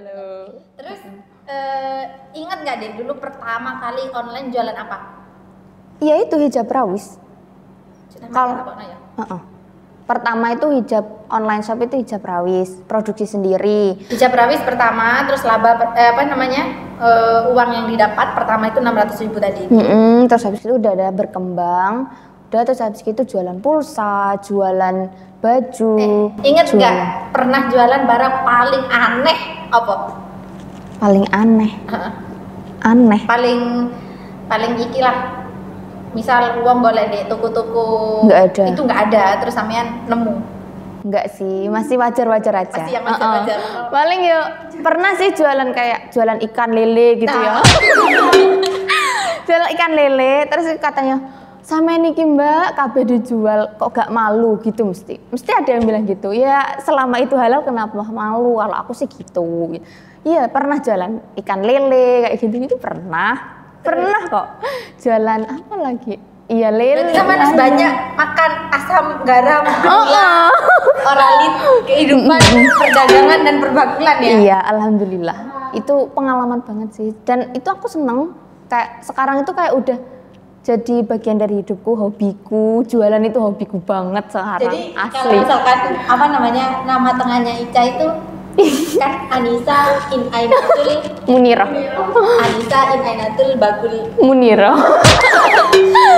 loh. Terus ingat nggak deh dulu pertama kali online jualan apa? Iya itu hijab rawis. Kalau pertama itu hijab online shop itu hijab rawis, produksi sendiri. Hijab rawis pertama, terus laba uang yang didapat pertama itu 600.000 tadi. Terus habis itu udah ada berkembang, terus habis itu jualan pulsa, jualan baju. Ingat nggak pernah jualan barang paling aneh apa? Paling aneh. Aneh. Paling iki lah. Misal uang boleh di toko-toko itu nggak ada, terus sampean nemu. Enggak sih, masih wajar-wajar aja. Masih yang wajar-wajar. Paling yuk pernah sih jualan kayak jualan ikan lele gitu ya. Jualan ikan lele, terus katanya sama niki mbak kabeh dijual kok gak malu gitu, mesti ada yang bilang gitu ya. Selama itu halal kenapa malu, kalau aku sih gitu. Iya pernah jualan ikan lele kayak gitu pernah kok. Jualan apa lagi, iya lele. Sama harus banyak makan asam garam, oralit, kehidupan perdagangan dan perbakulan ya. Iya alhamdulillah, itu pengalaman banget sih, dan itu aku seneng. Kayak sekarang itu kayak udah jadi bagian dari hidupku, hobiku. Jualan itu hobiku banget sekarang. Jadi asli. kalau misalkan nama tengahnya Ica itu kan Anissa Inainatul Munirah. Anissa Inainatul Bakul Munirah.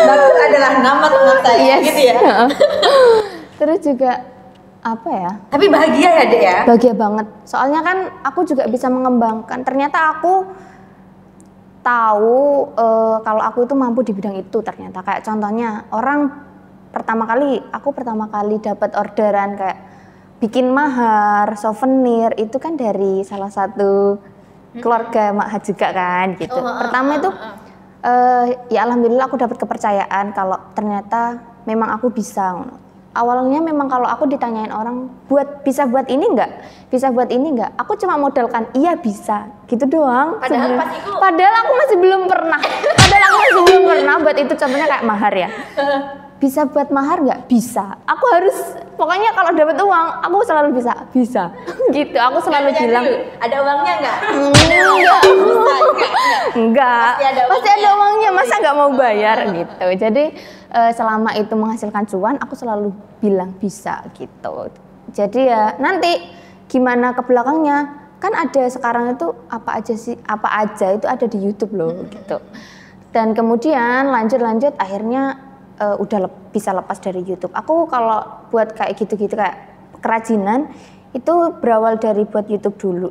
Bakul adalah nama tengah saya, gitu ya. Terus juga apa ya? Tapi bahagia ya Dek ya? Bahagia banget. Soalnya kan aku juga bisa mengembangkan. Ternyata aku tahu kalau aku itu mampu di bidang itu ternyata. Kayak contohnya aku pertama kali dapat orderan kayak bikin mahar, souvenir itu kan dari salah satu keluarga Mak juga kan gitu. Pertama itu ya alhamdulillah aku dapat kepercayaan kalau ternyata memang aku bisa. Awalnya memang kalau aku ditanyain orang bisa buat ini enggak, aku cuma modalkan iya bisa gitu doang. Padahal aku masih belum pernah buat itu. Contohnya kayak mahar ya. Bisa buat mahar nggak? Bisa. Aku harus, pokoknya kalau dapat uang, aku selalu bisa. Gitu. Aku selalu bilang. Ada uangnya nggak? Enggak. Pasti ada uangnya. Masa nggak mau bayar gitu. Jadi selama itu menghasilkan cuan, aku selalu bilang bisa gitu. Jadi ya nanti gimana ke belakangnya, kan ada sekarang itu apa aja itu ada di YouTube loh gitu. Dan kemudian lanjut akhirnya udah bisa lepas dari YouTube. Aku kalau buat kayak gitu-gitu kayak kerajinan itu berawal dari buat YouTube dulu.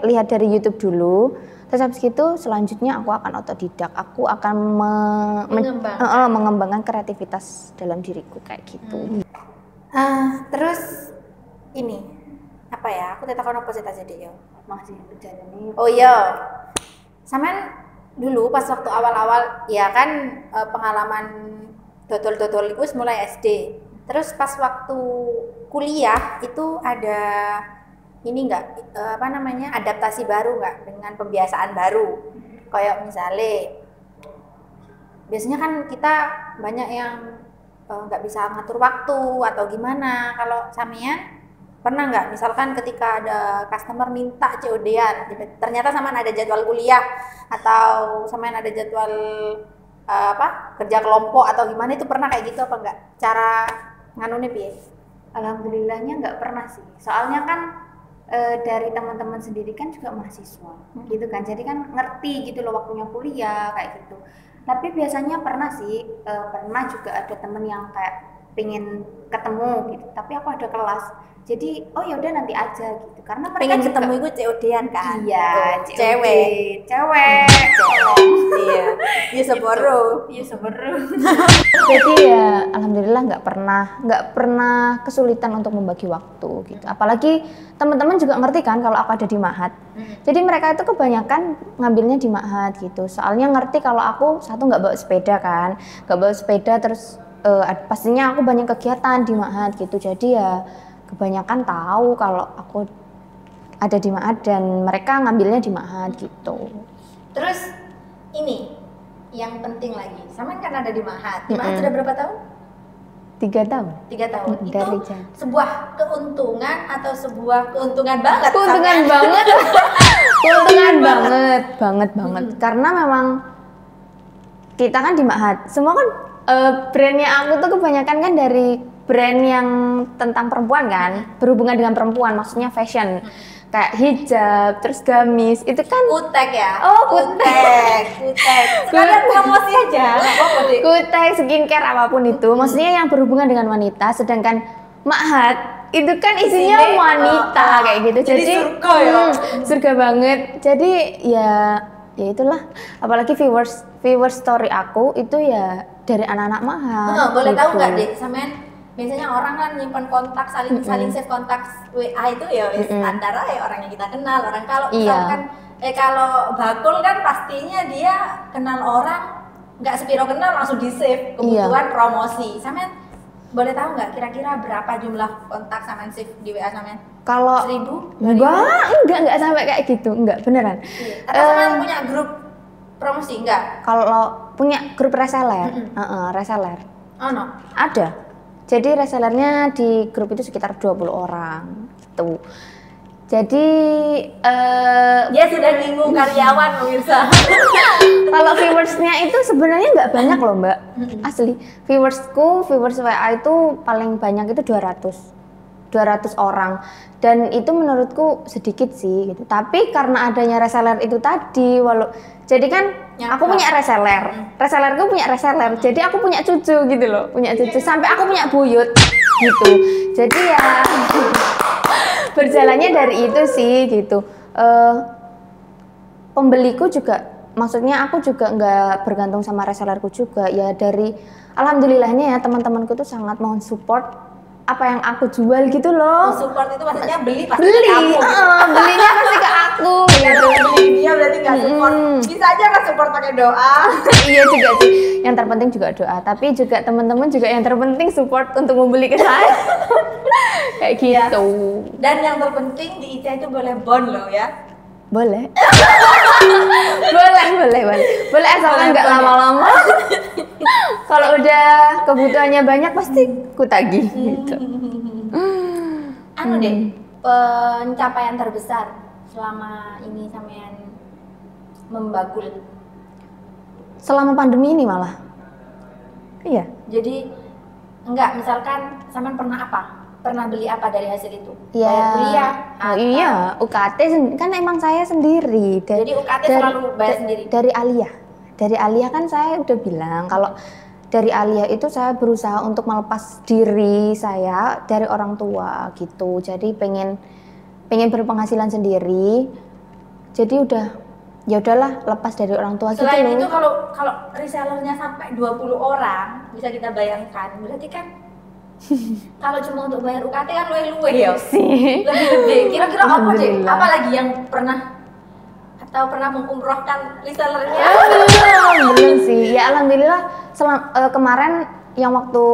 Lihat dari YouTube dulu. Terus habis itu selanjutnya aku akan otodidak. Aku akan mengembangkan kreativitas dalam diriku kayak gitu. Terus ini apa ya? Aku tak tahu apa sih tadi yo. Masih berjalan ini. Oh iya. Sampean dulu pas waktu awal-awal ya kan pengalaman dodol-dodol itu mulai SD. Terus pas waktu kuliah itu ada ini enggak adaptasi baru enggak dengan pembiasaan baru? Kayak misalnya biasanya kan kita banyak yang enggak bisa ngatur waktu atau gimana. Kalau sampean pernah enggak misalkan ketika ada customer minta COD-an, ternyata sampean ada jadwal kuliah atau sampean ada jadwal kerja kelompok atau gimana, itu pernah kayak gitu apa enggak? Cara nganune piye? Alhamdulillahnya enggak pernah sih. Soalnya kan dari teman-teman sendiri kan juga mahasiswa gitu kan. Jadi kan ngerti gitu loh waktunya kuliah kayak gitu. Tapi biasanya pernah sih, pernah juga ada temen yang kayak pengen ketemu gitu. Tapi aku ada kelas. Jadi oh ya udah nanti aja gitu. Karena mereka pengen ketemu itu COD-an kan. Iya, cewek. Iya. Iya seboro. Jadi ya alhamdulillah nggak pernah kesulitan untuk membagi waktu gitu. Apalagi teman-teman juga ngerti kan kalau aku ada di Ma'had. Jadi mereka itu kebanyakan ngambilnya di Ma'had gitu. Soalnya ngerti kalau aku nggak bawa sepeda terus pastinya aku banyak kegiatan di Ma'had gitu. Jadi ya kebanyakan tahu kalau aku ada di Ma'had dan mereka ngambilnya di Ma'had gitu. Terus ini yang penting lagi, sama kan ada di Ma'had. Di Ma'had sudah berapa tahun? 3 tahun. 3 tahun. Dari Itu sebuah keuntungan atau sebuah keuntungan banget? Keuntungan banget. Keuntungan banget. Karena memang kita kan di Ma'had. Semua kan brandnya aku tuh kebanyakan kan dari brand yang tentang perempuan kan, berhubungan dengan perempuan, maksudnya fashion. Kayak hijab, terus gamis, itu kan kutek ya? Oh, kutek. Sekalian promosi aja, nggak apa-apa deh. Kutek, skincare, apapun itu, maksudnya yang berhubungan dengan wanita. Sedangkan Ma'had itu kan isinya wanita kayak gitu. Jadi surga ya? Surga banget. Jadi ya itulah. Apalagi viewers story aku itu ya dari anak-anak Ma'had. Boleh gitu. tahu nggak deh, sampean biasanya orang kan nyimpan kontak, saling save kontak WA itu ya antara orang yang kita kenal, orang kalau misalkan kalau bakul kan pastinya dia kenal orang, nggak sepiro kenal langsung di save kebutuhan promosi. Sampean boleh tahu nggak kira-kira berapa jumlah kontak sampean save di WA sampean? Kalau 1000? enggak sampai kayak gitu, enggak beneran. Atau sampean punya grup promosi enggak? Kalau punya grup reseller, reseller. Oh no. Ada. Jadi resellernya di grup itu sekitar 20 orang gitu. Jadi dia sudah nyinggung karyawan pemirsa. Kalau viewersnya itu sebenarnya nggak banyak loh Mbak. Asli. Viewers WA itu paling banyak itu 200 orang. Dan itu menurutku sedikit sih gitu. Tapi karena adanya reseller itu tadi, jadi kan aku punya resellerku punya reseller. Jadi aku punya cucu gitu loh, sampai aku punya buyut gitu. Jadi ya berjalannya dari itu sih gitu. Pembeliku juga, maksudnya aku juga nggak bergantung sama resellerku juga. Ya dari alhamdulillahnya ya teman-temanku tuh sangat mau support apa yang aku jual gitu loh. Support itu maksudnya beli pasti ke kamu. Belinya pasti ke aku gitu. Beli dia berarti nggak support. Bisa aja kan support pakai doa. Iya juga sih. Yang terpenting juga doa. Tapi juga teman-teman juga yang terpenting support untuk membeli ke saya. Kayak gitu. Dan yang terpenting di ICA itu boleh bond loh ya. Boleh. boleh asalkan nggak lama-lama. Kalau udah kebutuhannya banyak pasti ku tagih gitu. Deh, pencapaian terbesar selama ini sampean membagul. Selama pandemi ini malah. Iya. Jadi enggak, misalkan sampean pernah apa? Pernah beli apa dari hasil itu? Ya, bayar kuliah? Iya, UKT kan emang saya sendiri. Jadi UKT selalu bayar sendiri? Dari Alia kan saya udah bilang kalau dari Alia itu saya berusaha untuk melepas diri saya dari orang tua gitu. Jadi pengen berpenghasilan sendiri. Jadi ya udahlah lepas dari orang tua. Selain gitu. Itu kalau resellernya sampai 20 orang bisa kita bayangkan, berarti kan kalau cuma untuk bayar UKT kan luwe ya sih. Lebih. Kira-kira apa deh? Apa lagi yang pernah mengumrohkan resellernya? Belum sih. Ya alhamdulillah kemarin yang waktu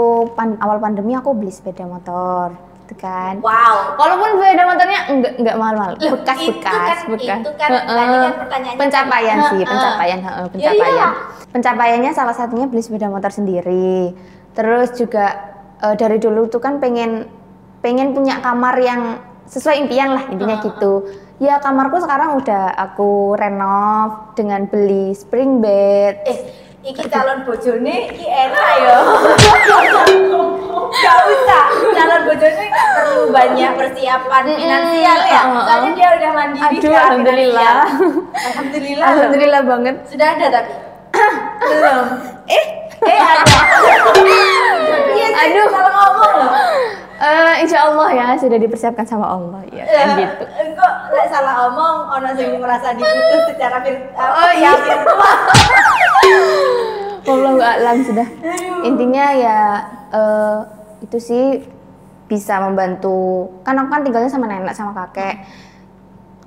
awal pandemi aku beli sepeda motor. Gitu kan. Wow. Walaupun sepeda motornya enggak mahal-mahal. Bekas. Itu kan tadi kan pertanyaannya pencapaian sih, pencapaian. Iya. Pencapaiannya salah satunya beli sepeda motor sendiri. Terus juga dari dulu tuh kan pengen punya kamar yang sesuai impian lah intinya gitu. Ya kamarku sekarang udah aku renov dengan beli spring bed. Iki calon bojone iki enak ya. Gak usah, calon bojone gak perlu banyak persiapan finansial ya. Soalnya dia udah mandiri. Aduh, alhamdulillah. Alhamdulillah banget. Sudah ada tapi belum. Ada. Aduh, kalau ngomong loh. Insya Allah ya sudah dipersiapkan sama Allah ya kan gitu. Kok lek salah omong ono sing merasa diputus secara virtual. Wallahu a'lam sudah. Intinya ya itu sih bisa membantu. Kan aku kan tinggalnya sama nenek sama kakek.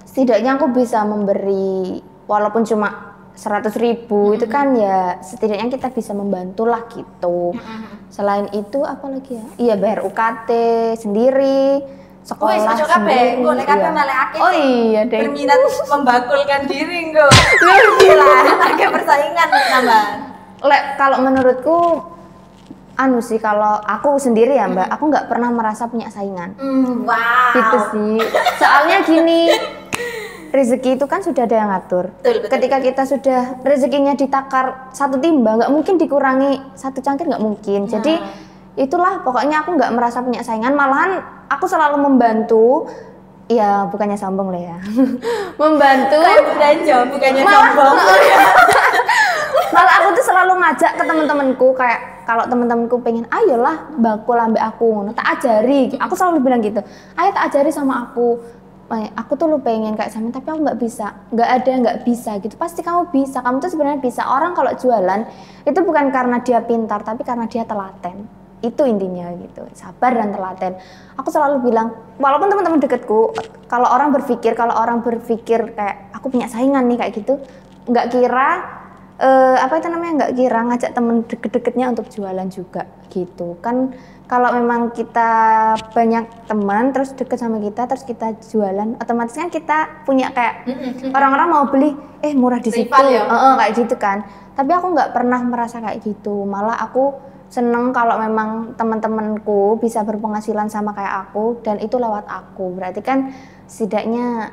Setidaknya aku bisa memberi walaupun cuma 100.000 itu kan ya setidaknya kita bisa membantu lah gitu. Selain itu apa lagi ya? Iya bayar UKT sendiri, sekolah sendiri. Oh iya deh. Berminat membakulkan diri enggak? Gila, agak persaingan tambah. Kalau menurutku anu sih kalau aku sendiri ya Mbak, aku nggak pernah merasa punya saingan. Wow. Gitu sih. Soalnya gini, rezeki itu kan sudah ada yang ngatur. Betul. Ketika kita sudah rezekinya ditakar satu timba, nggak mungkin dikurangi satu cangkir, nggak mungkin. Jadi itulah pokoknya aku nggak merasa punya saingan, malahan aku selalu membantu. Ya bukannya sombong lah ya. Membantu. Belanja bukannya sombong. Malah aku tuh selalu ngajak ke teman-temanku kayak kalau teman-temanku pengen ayolah bakul ambek aku, tak ajari. Aku selalu bilang gitu. Ayo tak ajari sama aku. Aku tuh lu pengen kayak sama tapi aku nggak bisa. Nggak bisa gitu. Pasti kamu bisa. Kamu tuh sebenarnya bisa. Orang kalau jualan itu bukan karena dia pintar tapi karena dia telaten. Itu intinya gitu, sabar dan telaten. Aku selalu bilang, walaupun teman-teman deketku, kalau orang berpikir kayak aku punya saingan nih kayak gitu, nggak kira nggak kira ngajak temen deket-deketnya untuk jualan juga gitu kan. Kalau memang kita banyak teman terus deket sama kita terus kita jualan, otomatis kan kita punya kayak orang-orang mau beli murah di situ, ya? Kayak gitu kan. Tapi aku nggak pernah merasa kayak gitu, malah aku seneng kalau memang teman-temanku bisa berpenghasilan sama kayak aku dan itu lewat aku, berarti kan setidaknya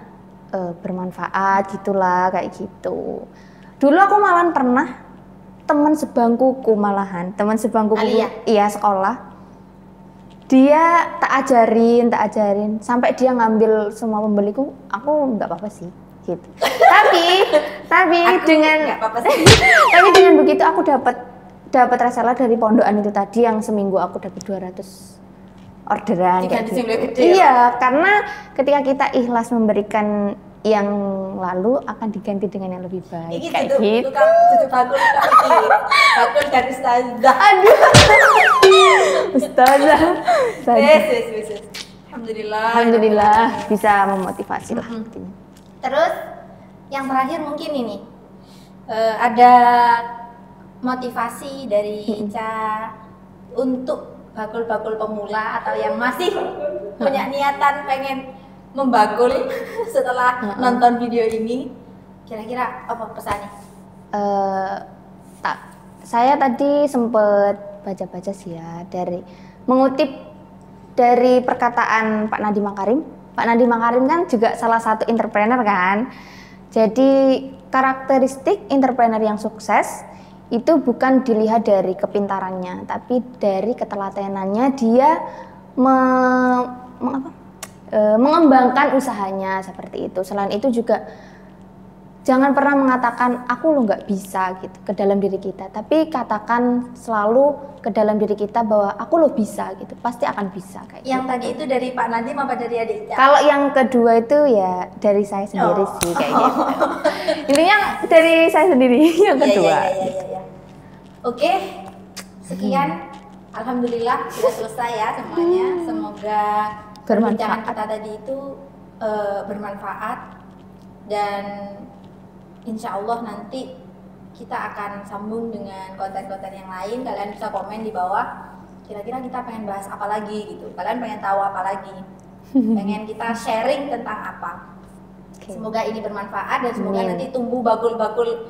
bermanfaat gitulah kayak gitu. Dulu aku malahan pernah teman sebangkuku iya sekolah, dia tak ajarin sampai dia ngambil semua pembeliku, aku nggak apa-apa sih gitu. tapi dengan begitu aku dapat reseller dari pondokan itu tadi yang seminggu aku dapat 200 orderan kayak gitu. Iya, karena ketika kita ikhlas memberikan yang lalu akan diganti dengan yang lebih baik. Kayak gitu. Bakul dan ustazah. Aduh. Ustazah. Yes. Alhamdulillah bisa memotivasi lah. Terus yang terakhir mungkin ini ada motivasi dari Ica untuk bakul-bakul pemula atau yang masih punya niatan pengen membakul setelah nonton video ini, kira-kira apa pesannya? Saya tadi sempet baca-baca sih ya, mengutip dari perkataan Pak Nadiem Makarim. Pak Nadiem Makarim kan juga salah satu entrepreneur kan. Jadi karakteristik entrepreneur yang sukses itu bukan dilihat dari kepintarannya, tapi dari ketelatenannya dia mengembangkan usahanya seperti itu. Selain itu juga jangan pernah mengatakan aku lo nggak bisa gitu ke dalam diri kita, tapi katakan selalu ke dalam diri kita bahwa aku lo bisa gitu, pasti akan bisa kayak. Yang gitu. Tadi itu dari Pak Nadiem apa dari adik Ica? Kalau yang kedua itu ya dari saya sendiri sih kayak gitu. Intinya dari saya sendiri yang kedua. Iya. Oke, sekian. Alhamdulillah sudah selesai ya semuanya. Semoga perbincangan kita tadi itu bermanfaat dan insya Allah nanti kita akan sambung dengan konten-konten yang lain. Kalian bisa komen di bawah. Kira-kira kita pengen bahas apa lagi gitu. Kalian pengen tahu apa lagi? Pengen kita sharing tentang apa? Semoga ini bermanfaat dan semoga nanti tumbuh bakul-bakul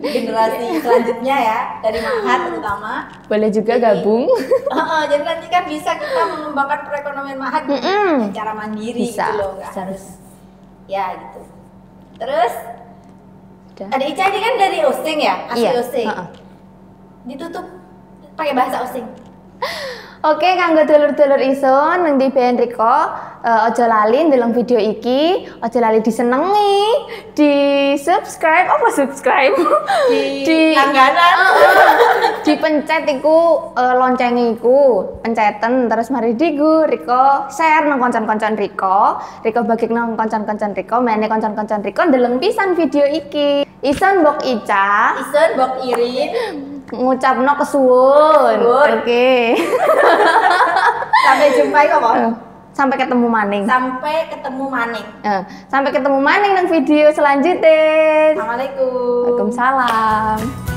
generasi selanjutnya ya, dari Mahat terutama. Boleh juga gabung. Jadi nanti kan bisa kita mengembangkan perekonomian Mahat secara mandiri bisa, gitu loh, nggak harus ya gitu. Terus ada Ica ini kan dari Osing ya, asli Osing. Ditutup pakai bahasa Osing. Oke, kanggo dulur-dulur isun nang tiben riko, ojo lali ndeleng video iki, ojo lali disenengi, di subscribe, di langganan, dipencet iku loncenge iku, penceten terus mari digu riko share nang koncan-koncan riko bagi nang koncan-koncan riko, mene koncan-koncan riko ndeleng pisan video iki. Isun mbok Ica, Isun mbok Irin, ngucapno kesuwun. Oke. Sampai jumpa ya kok. Sampai ketemu maning. Sampai ketemu maning Nang video selanjutnya. Assalamualaikum. Waalaikumsalam.